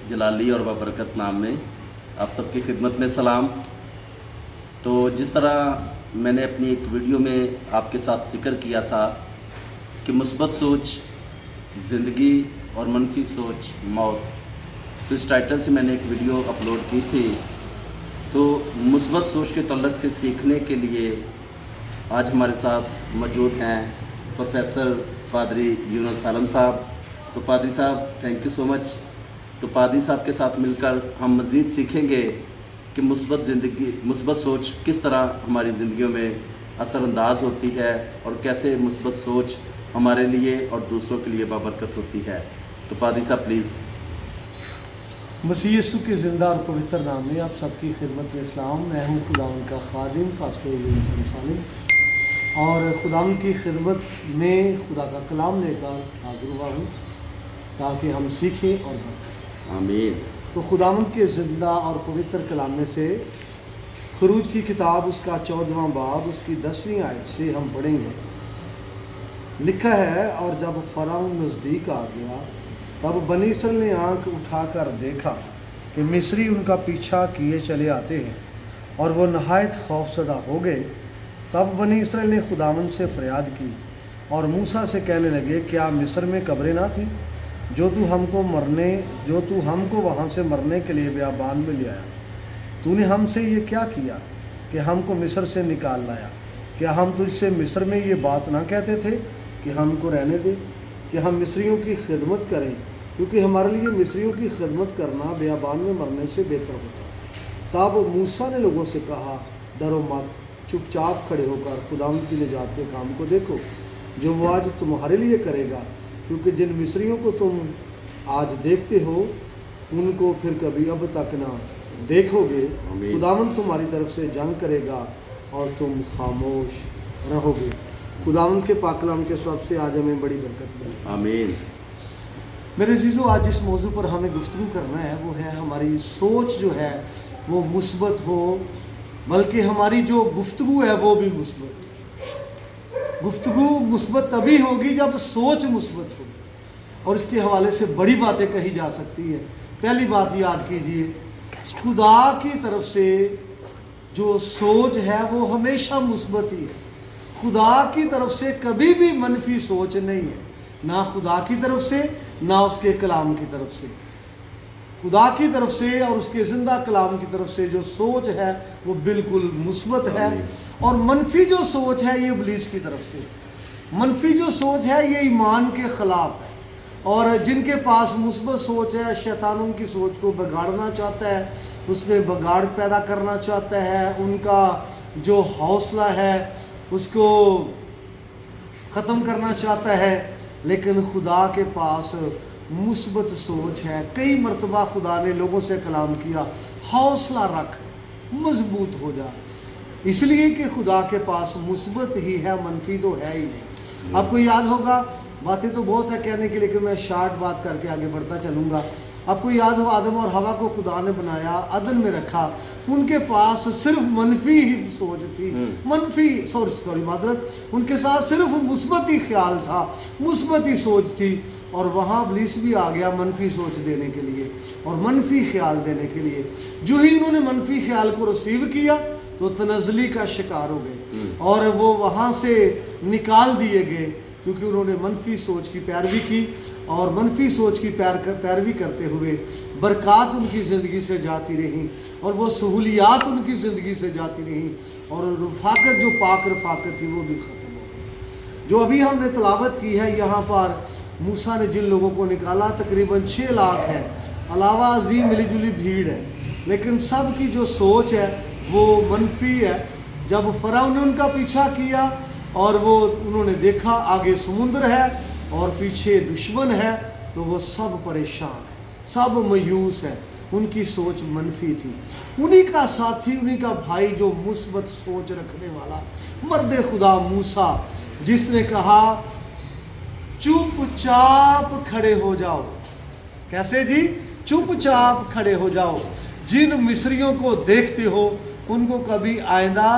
जलाली और बबरकत नाम में आप सबकी खिदमत में सलाम। तो जिस तरह मैंने अपनी एक वीडियो में आपके साथ जिक्र किया था कि मुस्बत सोच ज़िंदगी और मनफी सोच मौत, तो इस टाइटल से मैंने एक वीडियो अपलोड की थी। तो मुस्बत सोच के तल्लुक़ से सीखने के लिए आज हमारे साथ मौजूद हैं प्रोफेसर पादरी यूनुस आलम साहब। तो पादरी साहब, थैंक यू सो मच। तो पादरी साहब के साथ मिलकर हम मज़ीद सीखेंगे कि मुस्बत सोच किस तरह हमारी ज़िंदगियों में असरअंदाज होती है और कैसे मुस्बत सोच हमारे लिए और दूसरों के लिए बाबरकत होती है। तो पादरी साहब प्लीज़। मसीह यीशु के ज़िंदा और पवित्र नाम में आप सबकी खिदमत में इस्लाम। मैं हूँ खुदावंद का खादिम पास्टर यूनुस आलम साहब और खुदावंद की खिदमत में खुदा का कलाम लेकर हाज़िर हुआ हूँ ताकि हम सीखें और बरकत। आमीन। तो खुदावंद के ज़िंदा और पवित्र कलाम में से खरूज की किताब उसका 14वां बाब उसकी 10वीं आयत से हम पढ़ेंगे। लिखा है, और जब फ़िरौन नज़दीक आ गया तब बनी इसराइल ने आँख उठाकर देखा कि मिस्री उनका पीछा किए चले आते हैं और वो नहायत खौफज़दा हो गए। तब बनी इसराइल ने खुदावंद से फरियाद की और मूसा से कहने लगे, क्या मिस्र में कब्रें ना थीं जो तू हमको वहाँ से मरने के लिए बियाबान में ले आया? तूने हमसे ये क्या किया कि हमको मिस्र से निकाल लाया? क्या हम तुझसे मिस्र में ये बात ना कहते थे कि हमको रहने दे, कि हम मिस्रियों की खिदमत करें, क्योंकि हमारे लिए मिस्रियों की खिदमत करना बियाबान में मरने से बेहतर होता। तब मूसा ने लोगों से कहा, डरो मत, चुपचाप खड़े होकर खुदावंद की निजात के काम को देखो जो वो आज तुम्हारे लिए करेगा, क्योंकि जिन मिस्रियों को तुम आज देखते हो उनको फिर कभी अब तक ना देखोगे। खुदावंद तुम्हारी तरफ से जंग करेगा और तुम खामोश रहोगे। खुदावंद के पाक कलाम के सबब से आज हमें बड़ी बरकत मिली। आमीन। मेरे अज़ीज़ों, आज जिस मौजू पर हमें गुफ्तगू करना है वो है हमारी सोच जो है वो मुस्बत हो, बल्कि हमारी जो गुफ्तगू है वो भी मुस्बत। गुफ्तगू मुस्बत तभी होगी जब सोच मुस्बत होगी, और इसके हवाले से बड़ी बातें कही जा सकती है। पहली बात याद कीजिए, खुदा की तरफ से जो सोच है वो हमेशा मुस्बत ही है। खुदा की तरफ से कभी भी मनफी सोच नहीं है, ना खुदा की तरफ से ना उसके कलाम की तरफ से। खुदा की तरफ से और उसके ज़िंदा कलाम की तरफ से जो सोच है वो बिल्कुल मुस्बत है, और मनफी जो सोच है ये इब्लीस की तरफ से। मनफी जो सोच है ये ईमान के ख़िलाफ़ है, और जिनके पास मुस्बत सोच है शैतान उनकी सोच को बिगाड़ना चाहता है, उसमें बिगाड़ पैदा करना चाहता है, उनका जो हौसला है उसको ख़त्म करना चाहता है। लेकिन खुदा के पास मुस्बत सोच है। कई मरतबा खुदा ने लोगों से कलाम किया, हौसला रख, मजबूत हो जा, इसलिए कि खुदा के पास मुस्बत ही है, मनफी तो है ही नहीं। आपको याद होगा, बातें तो बहुत है कहने की, लेकिन मैं शार्ट बात करके आगे बढ़ता चलूँगा। आपको याद हो, आदम और हवा को खुदा ने बनाया, अदन में रखा, उनके पास सिर्फ मनफी ही सोच थी, माजरत, उनके साथ सिर्फ मुस्बत ही ख्याल था, मुस्बत ही सोच थी। और वहाँ इब्लीस भी आ गया मनफी सोच देने के लिए और मनफी ख्याल देने के लिए। जो ही उन्होंने मनफी ख्याल को रिसीव किया तो तनज़ली का शिकार हो गए और वो वहाँ से निकाल दिए गए, क्योंकि उन्होंने मनफी सोच की पैरवी की, और मनफी सोच की पैरवी करते हुए बरक़ात उनकी ज़िंदगी से जाती रहीं और वो सहूलियात उनकी ज़िंदगी से जाती रहीं, और रफ़ाकत जो पाक रफ़ाकत थी वो भी ख़त्म हो गई। जो अभी हमने तलावत की है, यहाँ पर मूसा ने जिन लोगों को निकाला तकरीबन 6 लाख है, अलावा अजीम मिली जुली भीड़ है, लेकिन सब की जो सोच है वो मनफी है। जब फ़िरौन ने उनका पीछा किया और वो उन्होंने देखा आगे समुद्र है और पीछे दुश्मन है, तो वो सब परेशान है, सब मायूस है, उनकी सोच मनफी थी। उन्हीं का साथी, उन्हीं का भाई जो मुस्बत सोच रखने वाला मर्द खुदा मूसा, जिसने कहा चुपचाप खड़े हो जाओ। कैसे जी? चुपचाप खड़े हो जाओ, जिन मिस्रियों को देखते हो उनको कभी आइंदा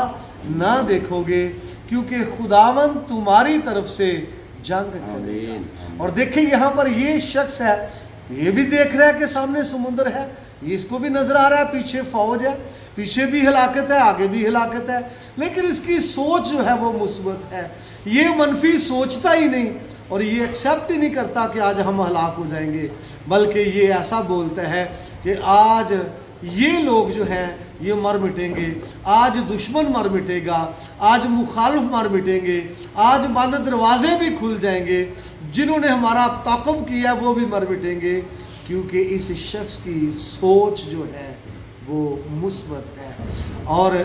ना देखोगे, क्योंकि खुदावंद तुम्हारी तरफ से जंग करेगा। और देखिए यहाँ पर ये शख्स है, ये भी देख रहा है कि सामने समुद्र है, ये इसको भी नजर आ रहा है, पीछे फौज है, पीछे भी हिलाकत है, आगे भी हिलाकत है, लेकिन इसकी सोच जो है वो मुस्बत है। ये मनफी सोचता ही नहीं और ये एक्सेप्ट ही नहीं करता कि आज हम हलाक हो जाएंगे, बल्कि ये ऐसा बोलता है कि आज ये लोग जो हैं ये मर मिटेंगे, आज दुश्मन मर मिटेगा, आज मुखालिफ मर मिटेंगे, आज बंद दरवाजे भी खुल जाएंगे, जिन्होंने हमारा ताक़ब किया वो भी मर मिटेंगे, क्योंकि इस शख्स की सोच जो है वो मुस्बत है। और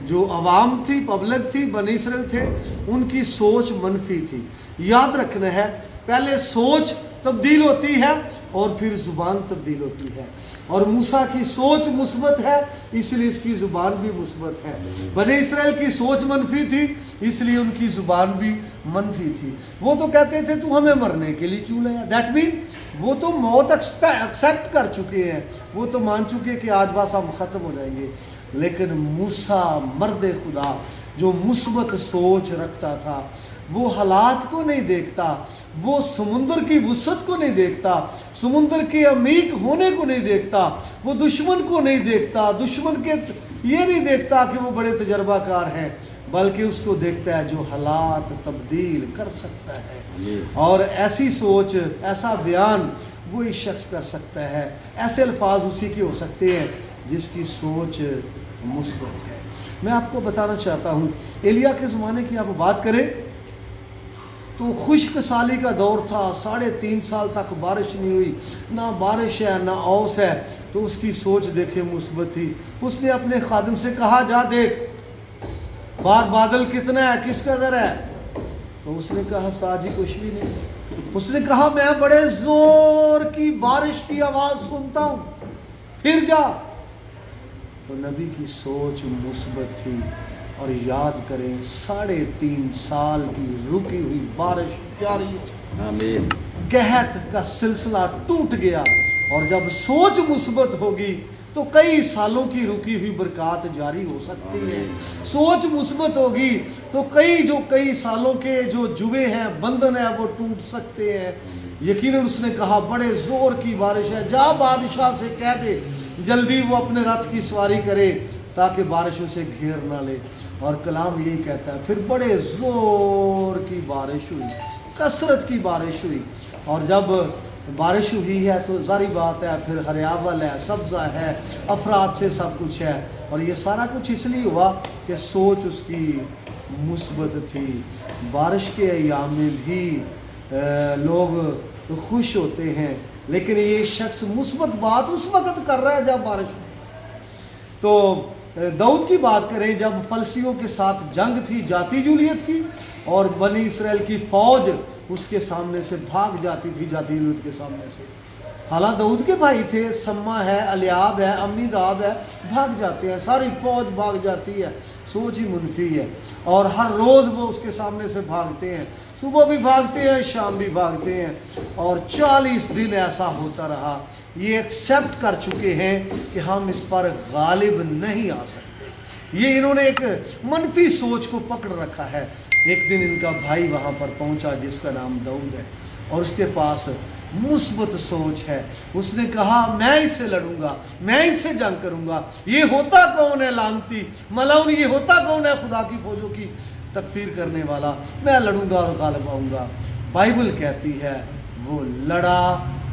जो अवाम थी, पब्लिक थी, बनी इसराइल थे, उनकी सोच मनफी थी। याद रखना है, पहले सोच तब्दील होती है और फिर ज़ुबान तब्दील होती है। और मूसा की सोच मुस्बत है, इसलिए इसकी ज़ुबान भी मुस्बत है। बने इसराइल की सोच मनफी थी, इसलिए उनकी ज़ुबान भी मनफी थी। वो तो कहते थे तू हमें मरने के लिए क्यों लाया, दैट मीन वो तो मौत एक्सेप्ट कर चुके हैं, वो तो मान चुके कि आज बस हम ख़त्म हो जाएंगे। लेकिन मूसा मर्द खुदा जो मुस्बत सोच रखता था, वो हालात को नहीं देखता, वो समुंदर की वुसअत को नहीं देखता, समुंदर के अमीक होने को नहीं देखता, वो दुश्मन को नहीं देखता, दुश्मन के ये नहीं देखता कि वो बड़े तजर्बाकार हैं, बल्कि उसको देखता है जो हालात तब्दील कर सकता है। और ऐसी सोच, ऐसा बयान वही शख्स कर सकता है, ऐसे अल्फाज उसी के हो सकते हैं जिसकी सोच मुस्बत है। मैं आपको बताना चाहता हूँ, एलिया के ज़माने की आप बात करें तो खुश्क साली का दौर था, 3.5 साल तक बारिश नहीं हुई, ना बारिश है ना औस है, तो उसकी सोच देखे मुस्बत थी। उसने अपने खादिम से कहा जा देख बाहर बादल कितना है, किस कदर है, तो उसने कहा साजी कुछ भी नहीं। उसने कहा मैं बड़े जोर की बारिश की आवाज़ सुनता हूँ, फिर जा। तो नबी की सोच मुस्बत थी। और याद करें 3.5 साल की रुकी हुई बारिश जारी है, आमीन, कहत का सिलसिला टूट गया। और जब सोच मुस्बत होगी तो कई सालों की रुकी हुई बरकत जारी हो सकती है। सोच मुस्बत होगी तो कई सालों के जो जुए हैं, बंधन है, वो टूट सकते हैं। यकीनन उसने कहा बड़े जोर की बारिश है, जा बादशाह से कह दे जल्दी वो अपने रथ की सवारी करे ताकि बारिश उसे घेर ना ले। और कलाम यही कहता है, फिर बड़े ज़ोर की बारिश हुई, कसरत की बारिश हुई। और जब बारिश हुई है तो ज़ारी बात है, फिर हरियावल है, सब्ज़ा है, अफराद से सब कुछ है। और ये सारा कुछ इसलिए हुआ कि सोच उसकी मुस्बत थी। बारिश के अय्याम में भी लोग खुश होते हैं, लेकिन ये शख्स मुस्बत बात उस वक़्त कर रहा है जब बारिश नहीं। तो दाऊद की बात करें, जब फलस्तियों के साथ जंग थी, जाती जूलियत की, और बनी इसराइल की फ़ौज उसके सामने से भाग जाती थी, जाती जूलियत के सामने से। हालांकि दाऊद के भाई थे, सम्मा है, अलियाब है, अम्मीदाब है, भाग जाते हैं, सारी फ़ौज भाग जाती है। सोच ही मुनफी है। और हर रोज़ वो उसके सामने से भागते हैं, सुबह भी भागते हैं, शाम भी भागते हैं। और 40 दिन ऐसा होता रहा। ये एक्सेप्ट कर चुके हैं कि हम इस पर गालिब नहीं आ सकते। ये इन्होंने एक मनफी सोच को पकड़ रखा है। एक दिन इनका भाई वहाँ पर पहुँचा जिसका नाम दाऊद है, और उसके पास मुस्बत सोच है। उसने कहा मैं इससे लड़ूंगा, मैं इससे जंग करूंगा। ये होता कौन है लानती मलाउन, ये होता कौन है खुदा की फौजों की तकफीर करने वाला, मैं लड़ूंगा और गालिब आऊँगा। बाइबल कहती है वो लड़ा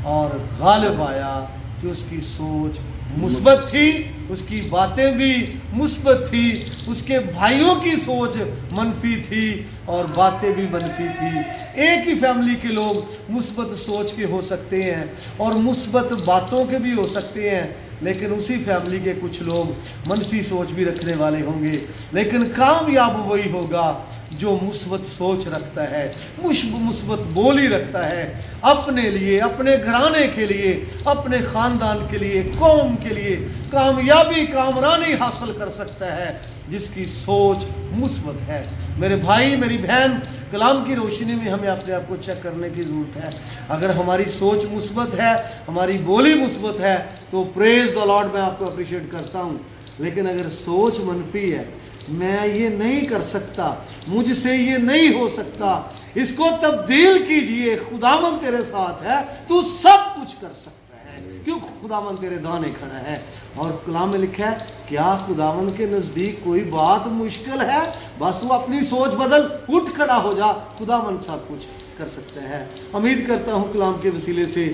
और गालिब आया कि उसकी सोच मुस्बत थी, उसकी बातें भी मुस्बत थी, उसके भाइयों की सोच मनफी थी और बातें भी मनफी थी। एक ही फैमिली के लोग मुस्बत सोच के हो सकते हैं और मुस्बत बातों के भी हो सकते हैं, लेकिन उसी फैमिली के कुछ लोग मनफी सोच भी रखने वाले होंगे। लेकिन कामयाब वही होगा जो मुस्बत सोच रखता है, मुस्बत बोली रखता है, अपने लिए, अपने घराने के लिए, अपने ख़ानदान के लिए, कौम के लिए कामयाबी, कामरानी हासिल कर सकता है जिसकी सोच मुस्बत है। मेरे भाई, मेरी बहन, कलाम की रोशनी में हमें अपने आप को चेक करने की ज़रूरत है। अगर हमारी सोच मुस्बत है, हमारी बोली मुस्बत है, तो प्रेज़ द लॉर्ड, मैं आपको अप्रिशिएट करता हूँ। लेकिन अगर सोच मनफी है, میں یہ نہیں کر سکتا, مجھ سے یہ نہیں ہو سکتا, اس کو تبدیل کیجئے, خداوند تیرے ساتھ ہے, تو سب کچھ کر سکتا ہے, کیوں خداوند تیرے دانے کھڑا ہے. اور کلام میں لکھا ہے, کیا خداوند کے نزدیک کوئی بات مشکل ہے؟ بس تو اپنی سوچ بدل, اٹھ کھڑا ہو جا, خداوند سب کچھ کر سکتا ہے. امید کرتا ہوں کلام کے وسیلے سے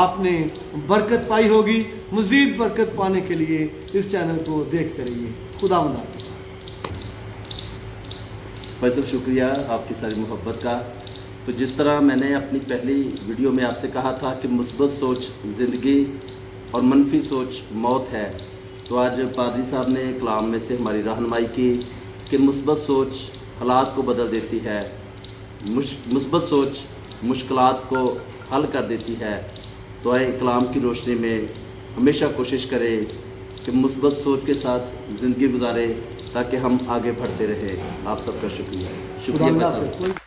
آپ نے برکت پائی ہوگی. مزید برکت پانے کے لیے اس چینل کو دیکھتے رہیے. خداوند آپ کے ساتھ. بھائی صاحب شکریہ آپ کی ساری محبت کا. تو جس طرح میں نے اپنی پہلی ویڈیو میں آپ سے کہا تھا کہ مثبت سوچ زندگی اور منفی سوچ موت ہے, تو آج پادری صاحب نے کلام میں سے ہماری رہنمائی کی کہ مثبت سوچ حالات کو بدل دیتی ہے, مثبت سوچ مشکلات کو حل کر دیتی ہے. تو آئے کلام کی روشنی میں ہمیشہ کوشش کریں کہ مثبت سوچ کے ساتھ زندگی گزارے تاکہ ہم آگے بڑھتے رہیں. آپ سب کا شکریہ. خدا بھائی حافظ. صاحب.